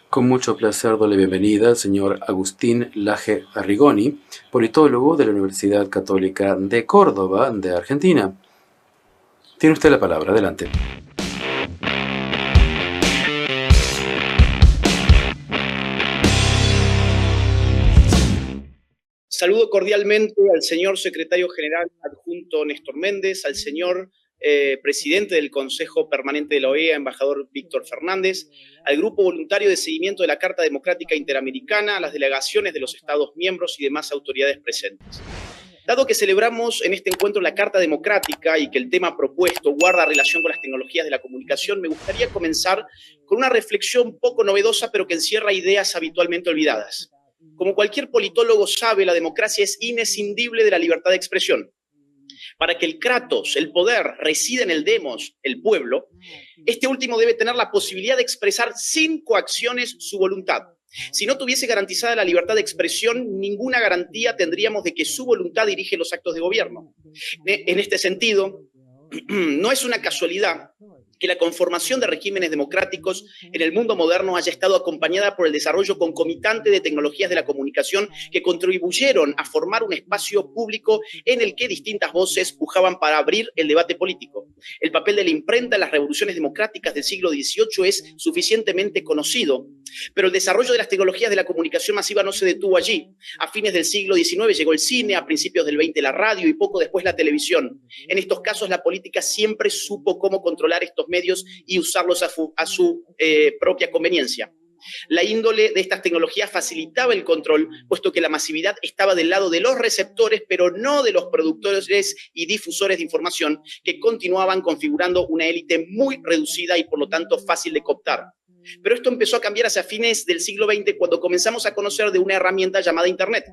Con mucho placer doy la bienvenida al señor Agustín Laje Arrigoni, politólogo de la Universidad Católica de Córdoba, de Argentina. Tiene usted la palabra, adelante. Saludo cordialmente al señor secretario general adjunto Néstor Méndez, al señor presidente del Consejo Permanente de la OEA, embajador Víctor Fernández, al Grupo Voluntario de Seguimiento de la Carta Democrática Interamericana, a las delegaciones de los Estados miembros y demás autoridades presentes. Dado que celebramos en este encuentro la Carta Democrática y que el tema propuesto guarda relación con las tecnologías de la comunicación, me gustaría comenzar con una reflexión poco novedosa, pero que encierra ideas habitualmente olvidadas. Como cualquier politólogo sabe, la democracia es inescindible de la libertad de expresión. Para que el kratos, el poder, resida en el demos, el pueblo, este último debe tener la posibilidad de expresar sin coacciones su voluntad. Si no tuviese garantizada la libertad de expresión, ninguna garantía tendríamos de que su voluntad dirige los actos de gobierno. En este sentido, no es una casualidad que la conformación de regímenes democráticos en el mundo moderno haya estado acompañada por el desarrollo concomitante de tecnologías de la comunicación que contribuyeron a formar un espacio público en el que distintas voces pujaban para abrir el debate político. El papel de la imprenta en las revoluciones democráticas del siglo XVIII es suficientemente conocido, pero el desarrollo de las tecnologías de la comunicación masiva no se detuvo allí. A fines del siglo XIX llegó el cine, a principios del XX la radio y poco después la televisión. En estos casos la política siempre supo cómo controlar estos medios y usarlos a su propia conveniencia. La índole de estas tecnologías facilitaba el control, puesto que la masividad estaba del lado de los receptores, pero no de los productores y difusores de información, que continuaban configurando una élite muy reducida y por lo tanto fácil de cooptar. Pero esto empezó a cambiar hacia fines del siglo XX, cuando comenzamos a conocer de una herramienta llamada Internet.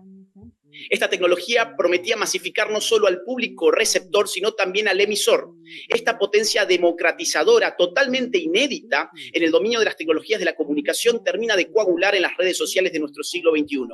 Esta tecnología prometía masificar no solo al público receptor, sino también al emisor. Esta potencia democratizadora, totalmente inédita en el dominio de las tecnologías de la comunicación, termina de coagular en las redes sociales de nuestro siglo XXI.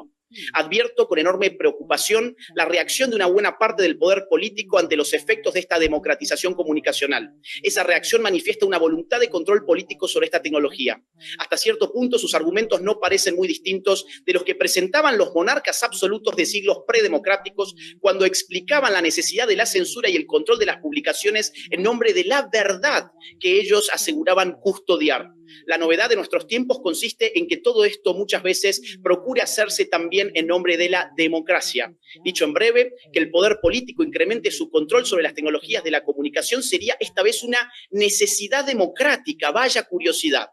Advierto con enorme preocupación la reacción de una buena parte del poder político ante los efectos de esta democratización comunicacional. Esa reacción manifiesta una voluntad de control político sobre esta tecnología. Hasta cierto punto, sus argumentos no parecen muy distintos de los que presentaban los monarcas absolutos de siglos predemocráticos cuando explicaban la necesidad de la censura y el control de las publicaciones en nombre de la verdad que ellos aseguraban custodiar. La novedad de nuestros tiempos consiste en que todo esto muchas veces procure hacerse también en nombre de la democracia. Dicho en breve, que el poder político incremente su control sobre las tecnologías de la comunicación sería esta vez una necesidad democrática. Vaya curiosidad.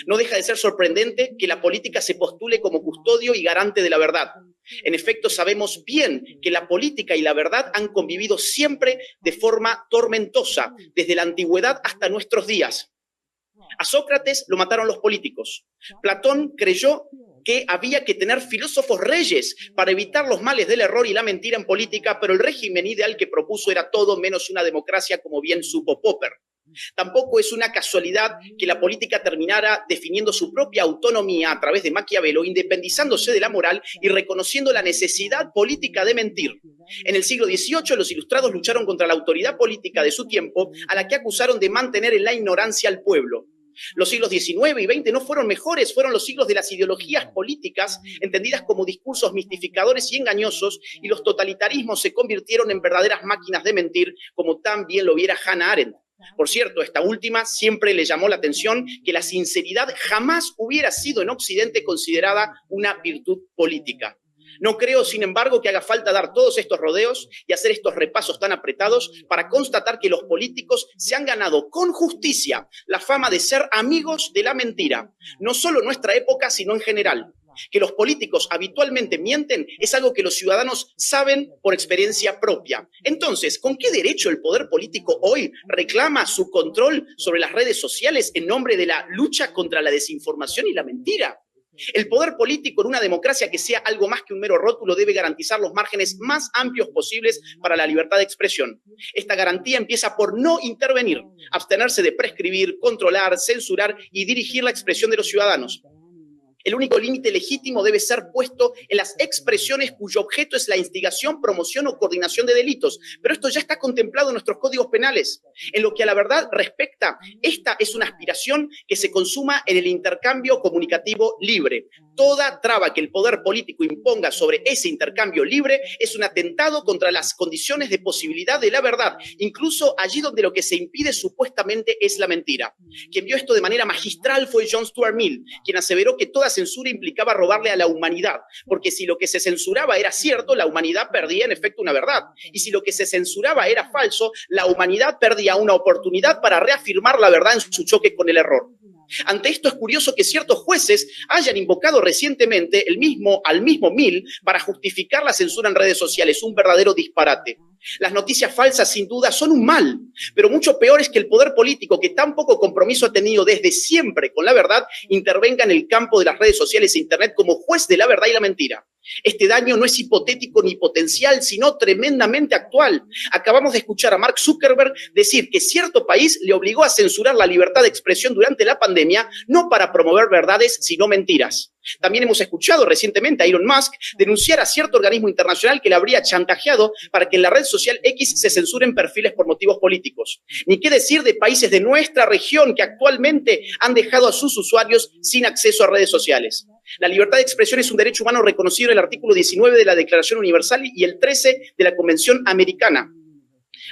No deja de ser sorprendente que la política se postule como custodio y garante de la verdad. En efecto, sabemos bien que la política y la verdad han convivido siempre de forma tormentosa, desde la antigüedad hasta nuestros días. A Sócrates lo mataron los políticos. Platón creyó que había que tener filósofos reyes para evitar los males del error y la mentira en política, pero el régimen ideal que propuso era todo menos una democracia, como bien supo Popper. Tampoco es una casualidad que la política terminara definiendo su propia autonomía a través de Maquiavelo, independizándose de la moral y reconociendo la necesidad política de mentir. En el siglo XVIII, los ilustrados lucharon contra la autoridad política de su tiempo, a la que acusaron de mantener en la ignorancia al pueblo. Los siglos XIX y XX no fueron mejores, fueron los siglos de las ideologías políticas, entendidas como discursos mistificadores y engañosos, y los totalitarismos se convirtieron en verdaderas máquinas de mentir, como tan bien lo viera Hannah Arendt. Por cierto, esta última siempre le llamó la atención que la sinceridad jamás hubiera sido en Occidente considerada una virtud política. No creo, sin embargo, que haga falta dar todos estos rodeos y hacer estos repasos tan apretados para constatar que los políticos se han ganado con justicia la fama de ser amigos de la mentira, no solo en nuestra época, sino en general. Que los políticos habitualmente mienten es algo que los ciudadanos saben por experiencia propia. Entonces, ¿con qué derecho el poder político hoy reclama su control sobre las redes sociales en nombre de la lucha contra la desinformación y la mentira? El poder político en una democracia que sea algo más que un mero rótulo debe garantizar los márgenes más amplios posibles para la libertad de expresión. Esta garantía empieza por no intervenir, abstenerse de prescribir, controlar, censurar y dirigir la expresión de los ciudadanos. El único límite legítimo debe ser puesto en las expresiones cuyo objeto es la instigación, promoción o coordinación de delitos. Pero esto ya está contemplado en nuestros códigos penales. En lo que a la verdad respecta, esta es una aspiración que se consuma en el intercambio comunicativo libre. Toda traba que el poder político imponga sobre ese intercambio libre es un atentado contra las condiciones de posibilidad de la verdad, incluso allí donde lo que se impide supuestamente es la mentira. Quien vio esto de manera magistral fue John Stuart Mill, quien aseveró que toda censura implicaba robarle a la humanidad, porque si lo que se censuraba era cierto, la humanidad perdía en efecto una verdad, y si lo que se censuraba era falso, la humanidad perdía una oportunidad para reafirmar la verdad en su choque con el error. Ante esto es curioso que ciertos jueces hayan invocado recientemente al mismo Mill para justificar la censura en redes sociales, un verdadero disparate. Las noticias falsas, sin duda, son un mal, pero mucho peor es que el poder político, que tan poco compromiso ha tenido desde siempre con la verdad, intervenga en el campo de las redes sociales e Internet como juez de la verdad y la mentira. Este daño no es hipotético ni potencial, sino tremendamente actual. Acabamos de escuchar a Mark Zuckerberg decir que cierto país le obligó a censurar la libertad de expresión durante la pandemia, no para promover verdades, sino mentiras. También hemos escuchado recientemente a Elon Musk denunciar a cierto organismo internacional que le habría chantajeado para que en la red social X se censuren perfiles por motivos políticos. Ni qué decir de países de nuestra región que actualmente han dejado a sus usuarios sin acceso a redes sociales. La libertad de expresión es un derecho humano reconocido en el artículo 19 de la Declaración Universal y el 13 de la Convención Americana.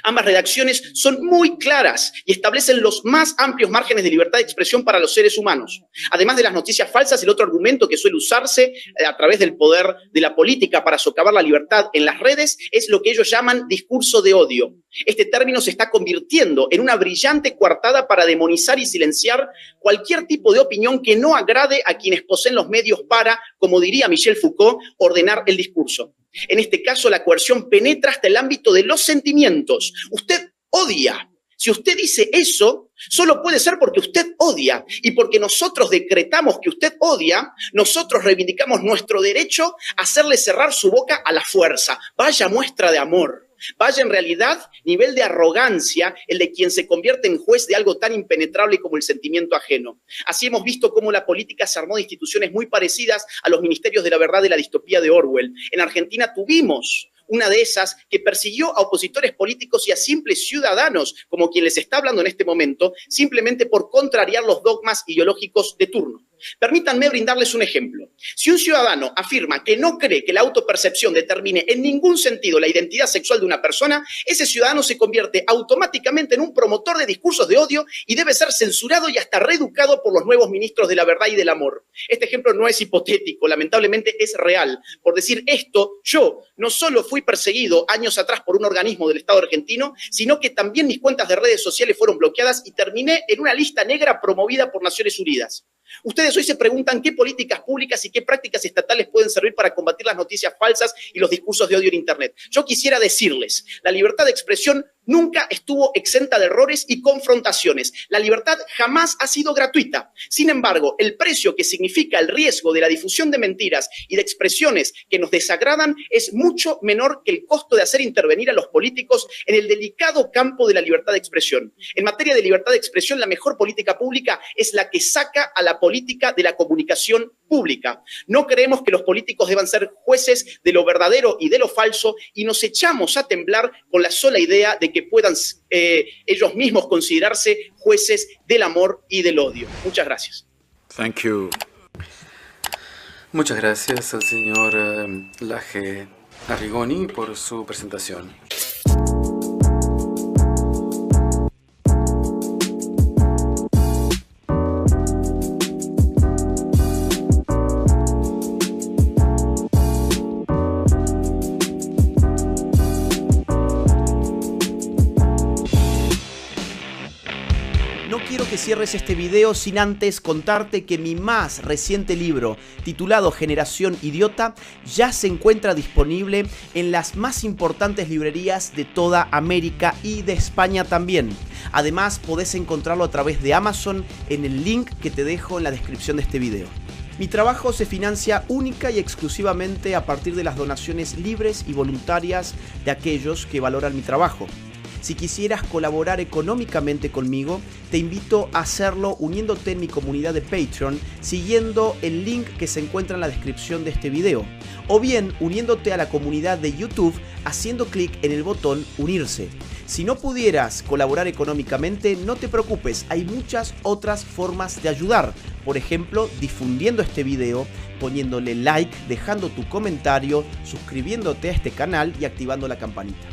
Ambas redacciones son muy claras y establecen los más amplios márgenes de libertad de expresión para los seres humanos. Además de las noticias falsas, el otro argumento que suele usarse a través del poder de la política para socavar la libertad en las redes es lo que ellos llaman discurso de odio. Este término se está convirtiendo en una brillante coartada para demonizar y silenciar cualquier tipo de opinión que no agrade a quienes poseen los medios para, como diría Michel Foucault, ordenar el discurso. En este caso, la coerción penetra hasta el ámbito de los sentimientos. Usted odia. Si usted dice eso, solo puede ser porque usted odia. Y porque nosotros decretamos que usted odia, nosotros reivindicamos nuestro derecho a hacerle cerrar su boca a la fuerza. Vaya muestra de amor. Vaya en realidad nivel de arrogancia el de quien se convierte en juez de algo tan impenetrable como el sentimiento ajeno. Así hemos visto cómo la política se armó de instituciones muy parecidas a los ministerios de la verdad de la distopía de Orwell. En Argentina tuvimos una de esas que persiguió a opositores políticos y a simples ciudadanos, como quien les está hablando en este momento, simplemente por contrariar los dogmas ideológicos de turno. Permítanme brindarles un ejemplo. Si un ciudadano afirma que no cree que la autopercepción determine en ningún sentido la identidad sexual de una persona, ese ciudadano se convierte automáticamente en un promotor de discursos de odio y debe ser censurado y hasta reeducado por los nuevos ministros de la verdad y del amor. Este ejemplo no es hipotético, lamentablemente es real. Por decir esto, yo no solo fui perseguido años atrás por un organismo del Estado argentino, sino que también mis cuentas de redes sociales fueron bloqueadas y terminé en una lista negra promovida por Naciones Unidas. Ustedes hoy se preguntan qué políticas públicas y qué prácticas estatales pueden servir para combatir las noticias falsas y los discursos de odio en Internet. Yo quisiera decirles, la libertad de expresión nunca estuvo exenta de errores y confrontaciones. La libertad jamás ha sido gratuita. Sin embargo, el precio que significa el riesgo de la difusión de mentiras y de expresiones que nos desagradan es mucho menor que el costo de hacer intervenir a los políticos en el delicado campo de la libertad de expresión. En materia de libertad de expresión, la mejor política pública es la que saca a la política de la comunicación pública. No creemos que los políticos deban ser jueces de lo verdadero y de lo falso y nos echamos a temblar con la sola idea de que puedan ellos mismos considerarse jueces del amor y del odio. Muchas gracias. Thank you. Muchas gracias al señor Laje Arrigoni por su presentación. Quiero que cierres este video sin antes contarte que mi más reciente libro, titulado Generación Idiota, ya se encuentra disponible en las más importantes librerías de toda América y de España también. Además, podés encontrarlo a través de Amazon en el link que te dejo en la descripción de este video. Mi trabajo se financia única y exclusivamente a partir de las donaciones libres y voluntarias de aquellos que valoran mi trabajo. Si quisieras colaborar económicamente conmigo, te invito a hacerlo uniéndote en mi comunidad de Patreon, siguiendo el link que se encuentra en la descripción de este video, o bien uniéndote a la comunidad de YouTube haciendo clic en el botón unirse. Si no pudieras colaborar económicamente, no te preocupes, hay muchas otras formas de ayudar. Por ejemplo, difundiendo este video, poniéndole like, dejando tu comentario, suscribiéndote a este canal y activando la campanita.